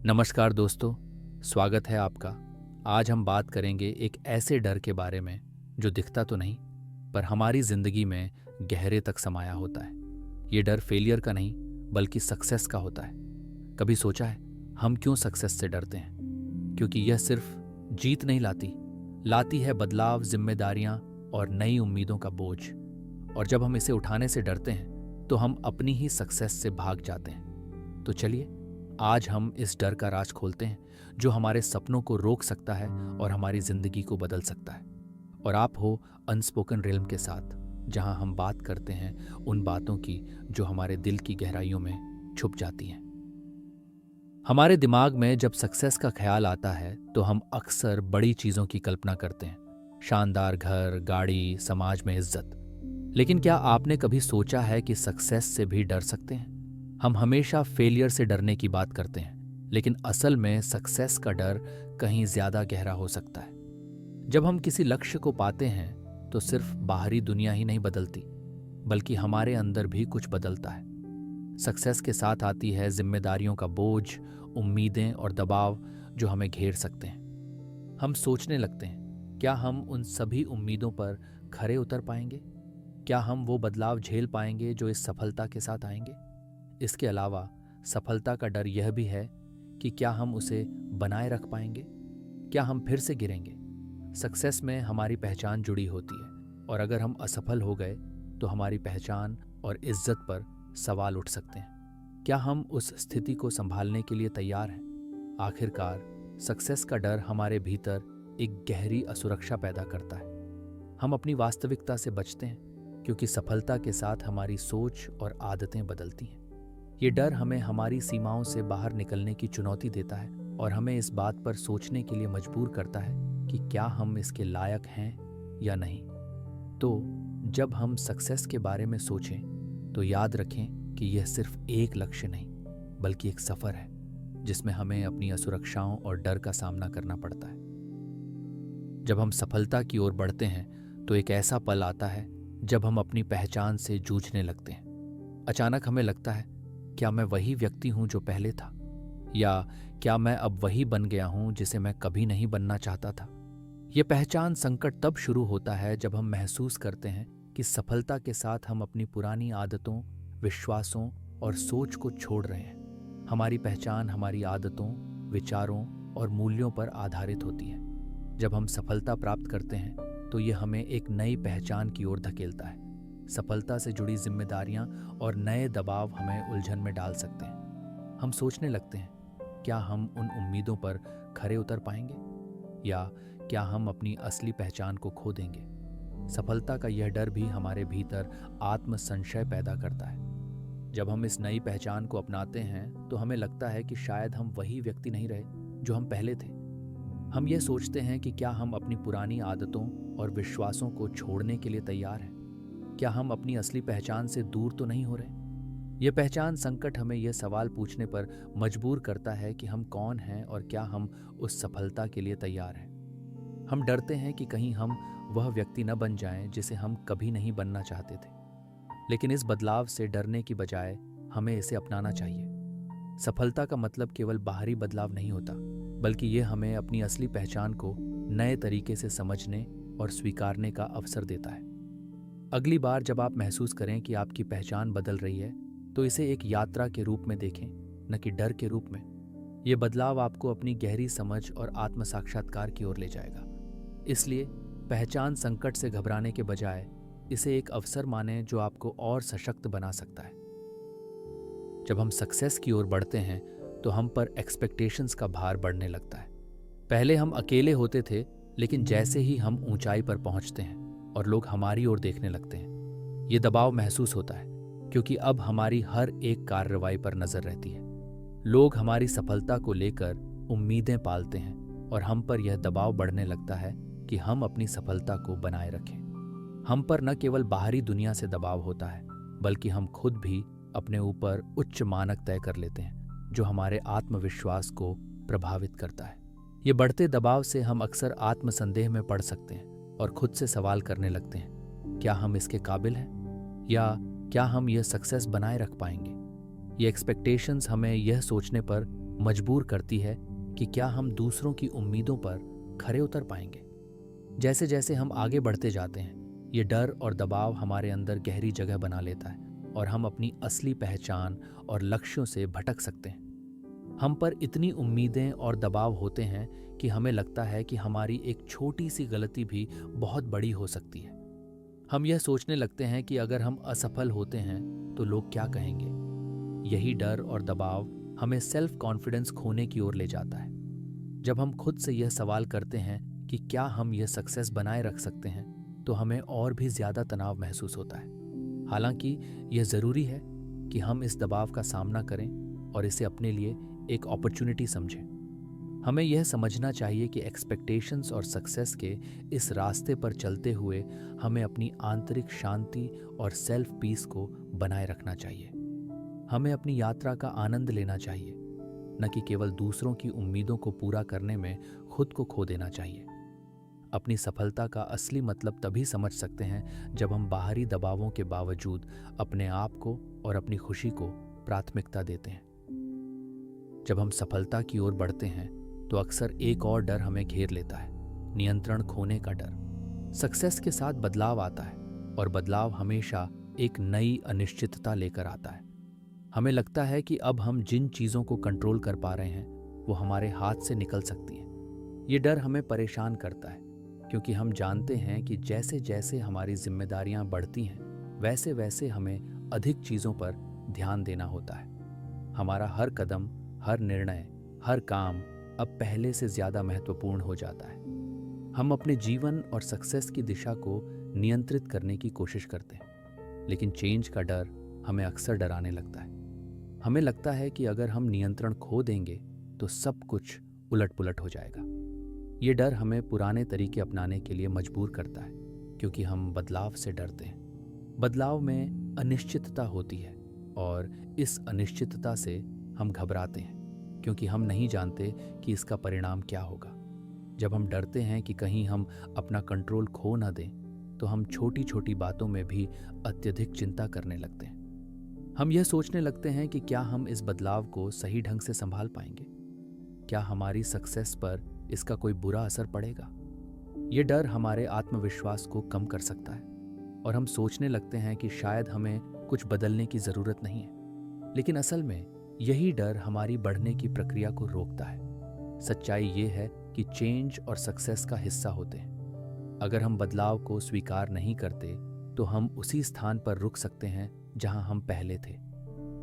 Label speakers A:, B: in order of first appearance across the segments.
A: नमस्कार दोस्तों, स्वागत है आपका। आज हम बात करेंगे एक ऐसे डर के बारे में जो दिखता तो नहीं पर हमारी जिंदगी में गहरे तक समाया होता है। ये डर फेलियर का नहीं बल्कि सक्सेस का होता है। कभी सोचा है हम क्यों सक्सेस से डरते हैं? क्योंकि यह सिर्फ जीत नहीं लाती है बदलाव, जिम्मेदारियां और नई उम्मीदों का बोझ। और जब हम इसे उठाने से डरते हैं तो हम अपनी ही सक्सेस से भाग जाते हैं। तो चलिए आज हम इस डर का राज खोलते हैं जो हमारे सपनों को रोक सकता है और हमारी जिंदगी को बदल सकता है। और आप हो अनस्पोकन रिल्म के साथ, जहां हम बात करते हैं उन बातों की जो हमारे दिल की गहराइयों में छुप जाती हैं। हमारे दिमाग में जब सक्सेस का ख्याल आता है तो हम अक्सर बड़ी चीजों की कल्पना करते हैं, शानदार घर, गाड़ी, समाज में इज्जत। लेकिन क्या आपने कभी सोचा है कि सक्सेस से भी डर सकते हैं? हम हमेशा फेलियर से डरने की बात करते हैं, लेकिन असल में सक्सेस का डर कहीं ज्यादा गहरा हो सकता है। जब हम किसी लक्ष्य को पाते हैं तो सिर्फ बाहरी दुनिया ही नहीं बदलती, बल्कि हमारे अंदर भी कुछ बदलता है। सक्सेस के साथ आती है जिम्मेदारियों का बोझ, उम्मीदें और दबाव जो हमें घेर सकते हैं। हम सोचने लगते हैं, क्या हम उन सभी उम्मीदों पर खरे उतर पाएंगे? क्या हम वो बदलाव झेल पाएंगे जो इस सफलता के साथ आएंगे? इसके अलावा सफलता का डर यह भी है कि क्या हम उसे बनाए रख पाएंगे? क्या हम फिर से गिरेंगे? सक्सेस में हमारी पहचान जुड़ी होती है, और अगर हम असफल हो गए तो हमारी पहचान और इज्जत पर सवाल उठ सकते हैं। क्या हम उस स्थिति को संभालने के लिए तैयार हैं? आखिरकार सक्सेस का डर हमारे भीतर एक गहरी असुरक्षा पैदा करता है। हम अपनी वास्तविकता से बचते हैं क्योंकि सफलता के साथ हमारी सोच और आदतें बदलती हैं। ये डर हमें हमारी सीमाओं से बाहर निकलने की चुनौती देता है और हमें इस बात पर सोचने के लिए मजबूर करता है कि क्या हम इसके लायक हैं या नहीं। तो जब हम सक्सेस के बारे में सोचें तो याद रखें कि यह सिर्फ एक लक्ष्य नहीं बल्कि एक सफर है जिसमें हमें अपनी असुरक्षाओं और डर का सामना करना पड़ता है। जब हम सफलता की ओर बढ़ते हैं तो एक ऐसा पल आता है जब हम अपनी पहचान से जूझने लगते हैं। अचानक हमें लगता है, क्या मैं वही व्यक्ति हूं जो पहले था? या क्या मैं अब वही बन गया हूं जिसे मैं कभी नहीं बनना चाहता था? यह पहचान संकट तब शुरू होता है जब हम महसूस करते हैं कि सफलता के साथ हम अपनी पुरानी आदतों, विश्वासों और सोच को छोड़ रहे हैं। हमारी पहचान हमारी आदतों, विचारों और मूल्यों पर आधारित होती है। जब हम सफलता प्राप्त करते हैं तो यह हमें एक नई पहचान की ओर धकेलता है। सफलता से जुड़ी जिम्मेदारियां और नए दबाव हमें उलझन में डाल सकते हैं। हम सोचने लगते हैं, क्या हम उन उम्मीदों पर खरे उतर पाएंगे या क्या हम अपनी असली पहचान को खो देंगे? सफलता का यह डर भी हमारे भीतर आत्म संशय पैदा करता है। जब हम इस नई पहचान को अपनाते हैं तो हमें लगता है कि शायद हम वही व्यक्ति नहीं रहे जो हम पहले थे। हम ये सोचते हैं कि क्या हम अपनी पुरानी आदतों और विश्वासों को छोड़ने के लिए तैयार हैं? क्या हम अपनी असली पहचान से दूर तो नहीं हो रहे? यह पहचान संकट हमें यह सवाल पूछने पर मजबूर करता है कि हम कौन हैं और क्या हम उस सफलता के लिए तैयार हैं। हम डरते हैं कि कहीं हम वह व्यक्ति न बन जाएं जिसे हम कभी नहीं बनना चाहते थे। लेकिन इस बदलाव से डरने की बजाय हमें इसे अपनाना चाहिए। सफलता का मतलब केवल बाहरी बदलाव नहीं होता, बल्कि यह हमें अपनी असली पहचान को नए तरीके से समझने और स्वीकारने का अवसर देता है। अगली बार जब आप महसूस करें कि आपकी पहचान बदल रही है तो इसे एक यात्रा के रूप में देखें, न कि डर के रूप में। यह बदलाव आपको अपनी गहरी समझ और आत्म साक्षात्कार की ओर ले जाएगा। इसलिए पहचान संकट से घबराने के बजाय इसे एक अवसर मानें जो आपको और सशक्त बना सकता है। जब हम सक्सेस की ओर बढ़ते हैं तो हम पर एक्सपेक्टेशंस का भार बढ़ने लगता है। पहले हम अकेले होते थे, लेकिन जैसे ही हम ऊंचाई पर पहुंचते हैं और लोग हमारी ओर देखने लगते हैं, ये दबाव महसूस होता है क्योंकि अब हमारी हर एक कार्रवाई पर नजर रहती है। लोग हमारी सफलता को लेकर उम्मीदें पालते हैं और हम पर यह दबाव बढ़ने लगता है कि हम अपनी सफलता को बनाए रखें। हम पर न केवल बाहरी दुनिया से दबाव होता है, बल्कि हम खुद भी अपने ऊपर उच्च मानक तय कर लेते हैं जो हमारे आत्मविश्वास को प्रभावित करता है। ये बढ़ते दबाव से हम अक्सर आत्मसंदेह में पड़ सकते हैं और खुद से सवाल करने लगते हैं, क्या हम इसके काबिल हैं या क्या हम यह सक्सेस बनाए रख पाएंगे? ये एक्सपेक्टेशंस हमें यह सोचने पर मजबूर करती है कि क्या हम दूसरों की उम्मीदों पर खरे उतर पाएंगे। जैसे जैसे हम आगे बढ़ते जाते हैं, ये डर और दबाव हमारे अंदर गहरी जगह बना लेता है और हम अपनी असली पहचान और लक्ष्यों से भटक सकते हैं। हम पर इतनी उम्मीदें और दबाव होते हैं कि हमें लगता है कि हमारी एक छोटी सी गलती भी बहुत बड़ी हो सकती है। हम यह सोचने लगते हैं कि अगर हम असफल होते हैं तो लोग क्या कहेंगे। यही डर और दबाव हमें सेल्फ कॉन्फिडेंस खोने की ओर ले जाता है। जब हम खुद से यह सवाल करते हैं कि क्या हम यह सक्सेस बनाए रख सकते हैं, तो हमें और भी ज्यादा तनाव महसूस होता है। हालांकि यह जरूरी है कि हम इस दबाव का सामना करें और इसे अपने लिए एक अपॉर्चुनिटी समझें। हमें यह समझना चाहिए कि एक्सपेक्टेशंस और सक्सेस के इस रास्ते पर चलते हुए हमें अपनी आंतरिक शांति और सेल्फ पीस को बनाए रखना चाहिए। हमें अपनी यात्रा का आनंद लेना चाहिए, न कि केवल दूसरों की उम्मीदों को पूरा करने में खुद को खो देना चाहिए। अपनी सफलता का असली मतलब तभी समझ सकते हैं जब हम बाहरी दबावों के बावजूद अपने आप को और अपनी खुशी को प्राथमिकता देते हैं। जब हम सफलता की ओर बढ़ते हैं तो अक्सर एक और डर हमें घेर लेता है, नियंत्रण खोने का डर। सक्सेस के साथ बदलाव आता है और बदलाव हमेशा एक नई अनिश्चितता लेकर आता है। हमें लगता है कि अब हम जिन चीज़ों को कंट्रोल कर पा रहे हैं वो हमारे हाथ से निकल सकती हैं। ये डर हमें परेशान करता है क्योंकि हम जानते हैं कि जैसे जैसे हमारी जिम्मेदारियां बढ़ती हैं वैसे वैसे हमें अधिक चीज़ों पर ध्यान देना होता है। हमारा हर कदम, हर निर्णय, हर काम अब पहले से ज़्यादा महत्वपूर्ण हो जाता है। हम अपने जीवन और सक्सेस की दिशा को नियंत्रित करने की कोशिश करते हैं, लेकिन चेंज का डर हमें अक्सर डराने लगता है। हमें लगता है कि अगर हम नियंत्रण खो देंगे तो सब कुछ उलट-पुलट हो जाएगा। ये डर हमें पुराने तरीके अपनाने के लिए मजबूर करता है क्योंकि हम बदलाव से डरते हैं। बदलाव में अनिश्चितता होती है और इस अनिश्चितता से हम घबराते हैं क्योंकि हम नहीं जानते कि इसका परिणाम क्या होगा। जब हम डरते हैं कि कहीं हम अपना कंट्रोल खो ना दें, तो हम छोटी छोटी बातों में भी अत्यधिक चिंता करने लगते हैं। हम यह सोचने लगते हैं कि क्या हम इस बदलाव को सही ढंग से संभाल पाएंगे, क्या हमारी सक्सेस पर इसका कोई बुरा असर पड़ेगा। ये डर हमारे आत्मविश्वास को कम कर सकता है और हम सोचने लगते हैं कि शायद हमें कुछ बदलने की ज़रूरत नहीं है। लेकिन असल में यही डर हमारी बढ़ने की प्रक्रिया को रोकता है। सच्चाई ये है कि चेंज और सक्सेस का हिस्सा होते हैं। अगर हम बदलाव को स्वीकार नहीं करते तो हम उसी स्थान पर रुक सकते हैं जहां हम पहले थे।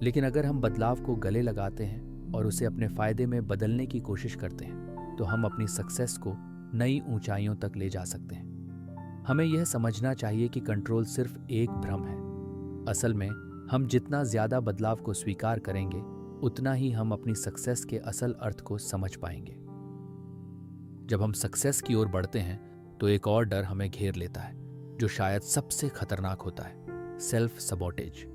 A: लेकिन अगर हम बदलाव को गले लगाते हैं और उसे अपने फायदे में बदलने की कोशिश करते हैं तो हम अपनी सक्सेस को नई ऊंचाइयों तक ले जा सकते हैं। हमें यह समझना चाहिए कि कंट्रोल सिर्फ एक भ्रम है। असल में हम जितना ज्यादा बदलाव को स्वीकार करेंगे उतना ही हम अपनी सक्सेस के असल अर्थ को समझ पाएंगे। जब हम सक्सेस की ओर बढ़ते हैं तो एक और डर हमें घेर लेता है जो शायद सबसे खतरनाक होता है, सेल्फ सबॉटेज।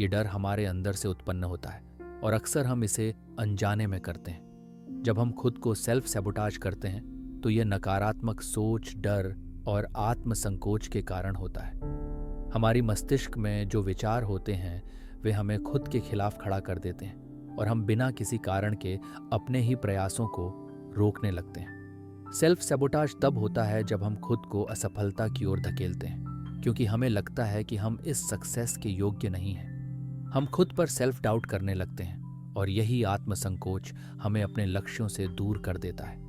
A: ये डर हमारे अंदर से उत्पन्न होता है और अक्सर हम इसे अनजाने में करते हैं। जब हम खुद को सेल्फ सैबोटाज करते हैं तो यह नकारात्मक सोच, डर और आत्मसंकोच के कारण होता है। हमारी मस्तिष्क में जो विचार होते हैं वे हमें खुद के खिलाफ खड़ा कर देते हैं और हम बिना किसी कारण के अपने ही प्रयासों को रोकने लगते हैं। सेल्फ सैबोटाज तब होता है जब हम खुद को असफलता की ओर धकेलते हैं क्योंकि हमें लगता है कि हम इस सक्सेस के योग्य नहीं हैं। हम खुद पर सेल्फ डाउट करने लगते हैं और यही आत्मसंकोच हमें अपने लक्ष्यों से दूर कर देता है।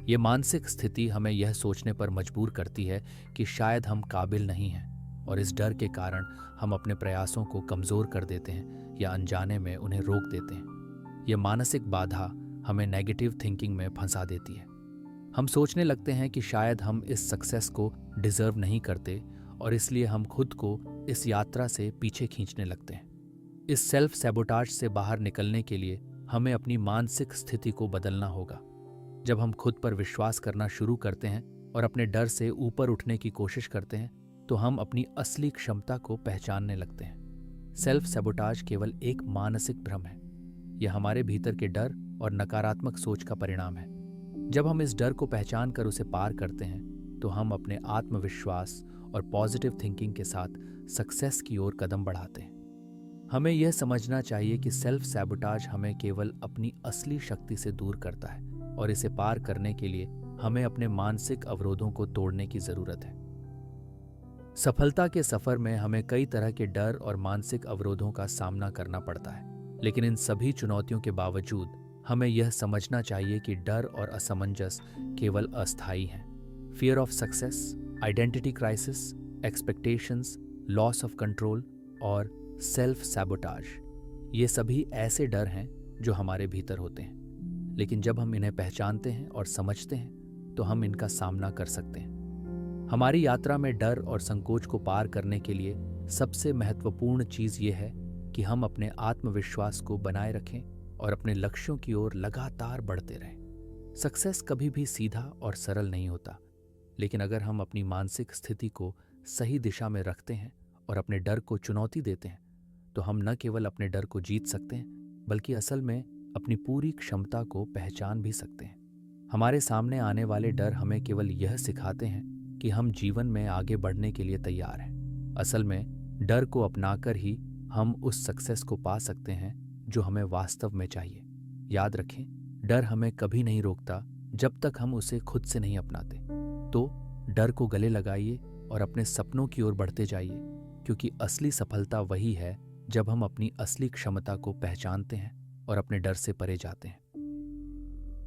A: ये मानसिक स्थिति हमें यह सोचने पर मजबूर करती है कि शायद हम काबिल नहीं हैं और इस डर के कारण हम अपने प्रयासों को कमज़ोर कर देते हैं या अनजाने में उन्हें रोक देते हैं। यह मानसिक बाधा हमें नेगेटिव थिंकिंग में फंसा देती है। हम सोचने लगते हैं कि शायद हम इस सक्सेस को डिजर्व नहीं करते और इसलिए हम खुद को इस यात्रा से पीछे खींचने लगते हैं। इस सेल्फ सैबोटाज से बाहर निकलने के लिए हमें अपनी मानसिक स्थिति को बदलना होगा। जब हम खुद पर विश्वास करना शुरू करते हैं और अपने डर से ऊपर उठने की कोशिश करते हैं तो हम अपनी असली क्षमता को पहचानने लगते हैं। सेल्फ सैबोटाज केवल एक मानसिक भ्रम है। यह हमारे भीतर के डर और नकारात्मक सोच का परिणाम है। जब हम इस डर को पहचान कर उसे पार करते हैं तो हम अपने आत्मविश्वास और पॉजिटिव थिंकिंग के साथ सक्सेस की ओर कदम बढ़ाते हैं। हमें यह समझना चाहिए कि सेल्फ सैबोटाज हमें केवल अपनी असली शक्ति से दूर करता है और इसे पार करने के लिए हमें अपने मानसिक अवरोधों को तोड़ने की जरूरत है। सफलता के सफर में हमें कई तरह के डर और मानसिक अवरोधों का सामना करना पड़ता है, लेकिन इन सभी चुनौतियों के बावजूद हमें यह समझना चाहिए कि डर और असमंजस केवल अस्थायी हैं। Fear of success, identity crisis, expectations, loss of control और सेल्फ सैबोटाज, ये सभी ऐसे डर हैं जो हमारे भीतर होते हैं, लेकिन जब हम इन्हें पहचानते हैं और समझते हैं तो हम इनका सामना कर सकते हैं। हमारी यात्रा में डर और संकोच को पार करने के लिए सबसे महत्वपूर्ण चीज ये है कि हम अपने आत्मविश्वास को बनाए रखें और अपने लक्ष्यों की ओर लगातार बढ़ते रहें। सक्सेस कभी भी सीधा और सरल नहीं होता, लेकिन अगर हम अपनी मानसिक स्थिति को सही दिशा में रखते हैं और अपने डर को चुनौती देते हैं तो हम न केवल अपने डर को जीत सकते हैं, बल्कि असल में अपनी पूरी क्षमता को पहचान भी सकते हैं। हमारे सामने आने वाले डर हमें केवल यह सिखाते हैं कि हम जीवन में आगे बढ़ने के लिए तैयार हैं। असल में डर को अपनाकर ही हम उस सक्सेस को पा सकते हैं जो हमें वास्तव में चाहिए। याद रखें, डर हमें कभी नहीं रोकता जब तक हम उसे खुद से नहीं अपनाते। तो डर को गले लगाइए और अपने सपनों की ओर बढ़ते जाइए, क्योंकि असली सफलता वही है जब हम अपनी असली क्षमता को पहचानते हैं और अपने डर से परे जाते हैं।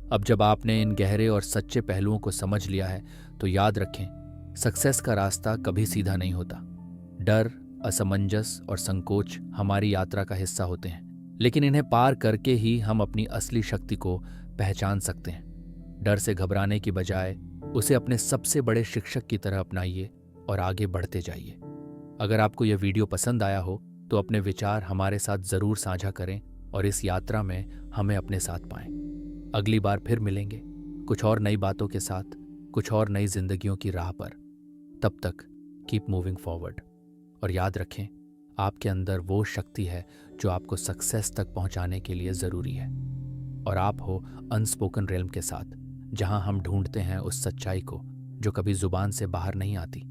A: अब जब आपने इन गहरे और सच्चे पहलुओं को समझ लिया है तो याद रखें, सक्सेस का रास्ता कभी सीधा नहीं होता। डर, असमंजस और संकोच हमारी यात्रा का हिस्सा होते हैं, लेकिन इन्हें पार करके ही हम अपनी असली शक्ति को पहचान सकते हैं। डर से घबराने की बजाय उसे अपने सबसे बड़े शिक्षक की तरह अपनाइए और आगे बढ़ते जाइए। अगर आपको यह वीडियो पसंद आया हो तो अपने विचार हमारे साथ ज़रूर साझा करें और इस यात्रा में हमें अपने साथ पाएं। अगली बार फिर मिलेंगे कुछ और नई बातों के साथ, कुछ और नई जिंदगियों की राह पर। तब तक कीप मूविंग फॉरवर्ड और याद रखें, आपके अंदर वो शक्ति है जो आपको सक्सेस तक पहुंचाने के लिए ज़रूरी है। और आप हो अनस्पोकन रेल्म के साथ, जहां हम ढूंढते हैं उस सच्चाई को जो कभी जुबान से बाहर नहीं आती,